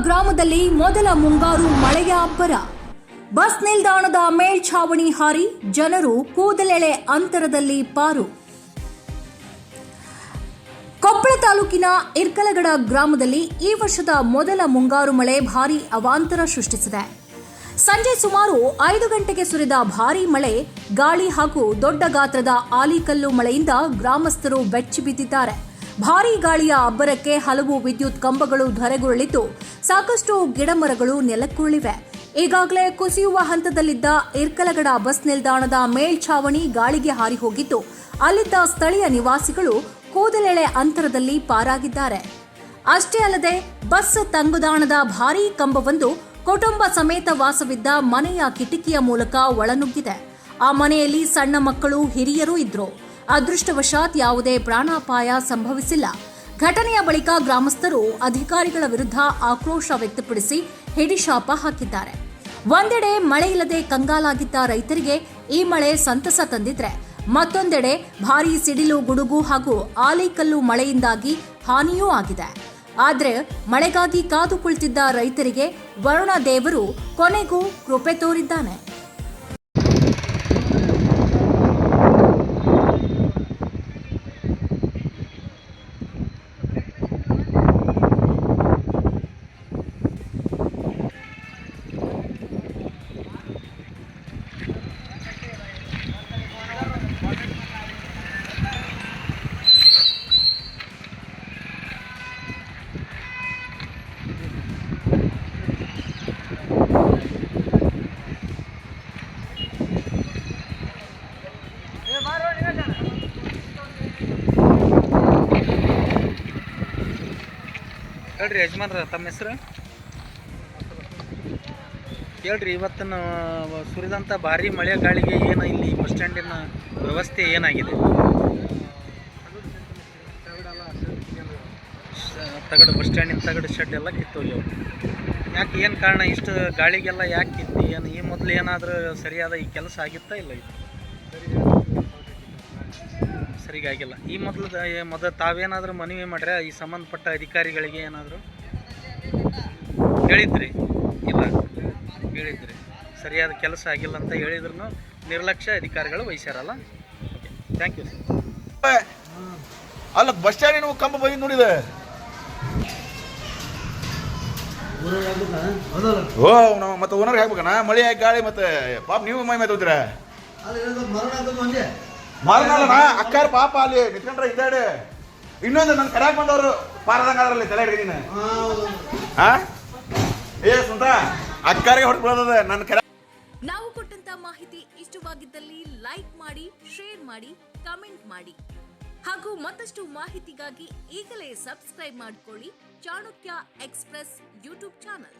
ಗ್ರಾಮದಲ್ಲಿ ಮೊದಲ ಮುಂಗಾರು ಮಳೆಯ ಅಬ್ಬರ. ಬಸ್ ನಿಲ್ದಾಣದ ಮೇಲ್ಛಾವಣಿ ಹಾರಿ ಜನರು ಕೂದಲೆಳೆ ಅಂತರದಲ್ಲಿ ಪಾರು. ಕೊಪ್ಪಳ ತಾಲೂಕಿನ ಇರ್ಕಲಗಡ ಗ್ರಾಮದಲ್ಲಿ ಈ ವರ್ಷದ ಮೊದಲ ಮುಂಗಾರು ಮಳೆ ಭಾರೀ ಅವಾಂತರ ಸೃಷ್ಟಿಸಿದೆ. ಸಂಜೆ ಸುಮಾರು 5 ಗಂಟೆಗೆ ಸುರಿದ ಭಾರೀ ಮಳೆ, ಗಾಳಿ ಹಾಗೂ ದೊಡ್ಡ ಗಾತ್ರದ ಆಲಿಕಲ್ಲು ಮಳೆಯಿಂದ ಗ್ರಾಮಸ್ಥರು ಬೆಚ್ಚಿ ಬಿದ್ದಿದ್ದಾರೆ. ಭಾರೀ ಗಾಳಿಯ ಅಬ್ಬರಕ್ಕೆ ಹಲವು ವಿದ್ಯುತ್ ಕಂಬಗಳು ಧರೆಗುರುಳಿದ್ದು, ಸಾಕಷ್ಟು ಗಿಡಮರಗಳು ನೆಲಕ್ಕುರುಳಿವೆ. ಈಗಾಗಲೇ ಕುಸಿಯುವ ಹಂತದಲ್ಲಿದ್ದ ಇರ್ಕಲಗಡ ಬಸ್ ನಿಲ್ದಾಣದ ಮೇಲ್ಛಾವಣಿ ಗಾಳಿಗೆ ಹಾರಿ ಹೋಗಿದ್ದು, ಅಲ್ಲಿದ್ದ ಸ್ಥಳೀಯ ನಿವಾಸಿಗಳು ಕೂದಲೆಳೆ ಅಂತರದಲ್ಲಿ ಪಾರಾಗಿದ್ದಾರೆ. ಅಷ್ಟೇ ಅಲ್ಲದೆ ಬಸ್ ತಂಗುದಾಣದ ಭಾರೀ ಕಂಬವೊಂದು ಕುಟುಂಬ ಸಮೇತ ವಾಸವಿದ್ದ ಮನೆಯ ಕಿಟಕಿಯ ಮೂಲಕ ಒಳನುಗ್ಗಿದೆ. ಆ ಮನೆಯಲ್ಲಿ ಸಣ್ಣ ಮಕ್ಕಳು, ಹಿರಿಯರು ಇದ್ರು. ಅದೃಷ್ಟವಶಾತ್ ಯಾವುದೇ ಪ್ರಾಣಾಪಾಯ ಸಂಭವಿಸಿಲ್ಲ. ಘಟನೆಯ ಬಳಿಕ ಗ್ರಾಮಸ್ಥರು ಅಧಿಕಾರಿಗಳ ವಿರುದ್ಧ ಆಕ್ರೋಶ ವ್ಯಕ್ತಪಡಿಸಿ ಹಿಡಿಶಾಪ ಹಾಕಿದ್ದಾರೆ. ಒಂದೆಡೆ ಮಳೆಯಿಲ್ಲದೆ ಕಂಗಾಲಾಗಿದ್ದ ರೈತರಿಗೆ ಈ ಮಳೆ ಸಂತಸ ತಂದಿದ್ರೆ, ಮತ್ತೊಂದೆಡೆ ಭಾರೀ ಸಿಡಿಲು, ಗುಡುಗು ಹಾಗೂ ಆಲಿಕಲ್ಲು ಮಳೆಯಿಂದಾಗಿ ಹಾನಿಯೂ ಆಗಿದೆ. ಆದರೆ ಮಳೆಗಾಗಿ ಕಾದು ಕುಳಿತಿದ್ದ ರೈತರಿಗೆ ವರುಣ ದೇವರು ಕೊನೆಗೂ ಕೃಪೆ ತೋರಿದ್ದಾನೆ. ಹೇಳ್ರಿ ಯಜಮಾನ್ರ, ತಮ್ಮ ಹೆಸರು ಹೇಳ್ರಿ. ಇವತ್ತಿನ ಸುರಿದಂಥ ಭಾರಿ ಮಳೆ ಗಾಳಿಗೆ ಏನು ಇಲ್ಲಿ ಬಸ್ ಸ್ಟ್ಯಾಂಡಿನ ವ್ಯವಸ್ಥೆ ಏನಾಗಿದೆ? ತಗಡು ಬಸ್ ಸ್ಟ್ಯಾಂಡಿನ ತಗಡು ಶೆಡ್ ಎಲ್ಲ ಕಿತ್ತೋಗ್ಯವು. ಯಾಕೆ, ಏನು ಕಾರಣ? ಇಷ್ಟು ಗಾಳಿಗೆಲ್ಲ ಯಾಕೆ ಕಿತ್ತು? ಏನು ಈ ಮೊದಲು ಏನಾದರೂ ಸರಿಯಾದ ಈ ಕೆಲಸ ಆಗಿತ್ತಾ? ಇಲ್ಲ, ಇದು ಸರಿಗಾಗಿಲ್ಲ. ಈ ಮೊದಲು ತಾವೇನಾದರೂ ಮನವಿ ಮಾಡ್ರೆ ಈ ಸಂಬಂಧಪಟ್ಟ ಅಧಿಕಾರಿಗಳಿಗೆ ಏನಾದರೂ ಹೇಳಿದ್ರಿ? ಇಲ್ಲ, ಹೇಳಿದ್ರಿ. ಸರಿಯಾದ ಕೆಲಸ ಆಗಿಲ್ಲ ಅಂತ ಹೇಳಿದ್ರು ನಿರ್ಲಕ್ಷ್ಯ ಅಧಿಕಾರಿಗಳು ವಹಿಸ್ಯಾರಲ್ಲ. Okay, thank you sir. ಅಲ್ಲ, ಬಸ್ ಸ್ಟ್ಯಾಂಡಿನ ಕಂಬ ಬಂದು ನೋಡಿದೆ. ಓ, ನಾವು ಮತ್ತೆ ಓನರ್ ಹಾಕ್ಬೇಕಣ್ಣ. ಮಳೆ ಗಾಳಿ ಮತ್ತೆ ಪಾಪ ನೀವು ಮೈ ಮಾತಾಡ್ತೀರ. ಮಾರನಲ್ಲಣ್ಣ, ಅಕ್ಕಾರ ಪಾಪ ಅಲ್ಲಿ ನಿಂತ್ಕೊಂಡ್ರೆ ಇದ್ದಾಡೆ. ಇನ್ನೊಂದು ನನ್ನ ಕರೆಯಾಗ ಬಂದವರು ಪಾರದಂಗಾದ್ರಲ್ಲಿ ತಲೆ ಹಿಡಿದೀನಿ. ಸುಂಟ ಅಕ್ಕಾರಿಗೆ ಹೊಡ್ಕೊಳ್ಳೋದ ನನ್ನ ಕರೆ. ನಾವು ಕೊಟ್ಟಂತ ಮಾಹಿತಿ ಇಷ್ಟವಾಗಿದ್ದಲ್ಲಿ ಲೈಕ್ ಮಾಡಿ, ಶೇರ್ ಮಾಡಿ, ಕಮೆಂಟ್ ಮಾಡಿ ಹಾಗೂ ಮತ್ತಷ್ಟು ಮಾಹಿತಿಗಾಗಿ ಈಗಲೇ ಸಬ್ಸ್ಕ್ರೈಬ್ ಮಾಡಿಕೊಳ್ಳಿ ಚಾಣಕ್ಯ ಎಕ್ಸ್‌ಪ್ರೆಸ್ ಯೂಟ್ಯೂಬ್ ಚಾನಲ್.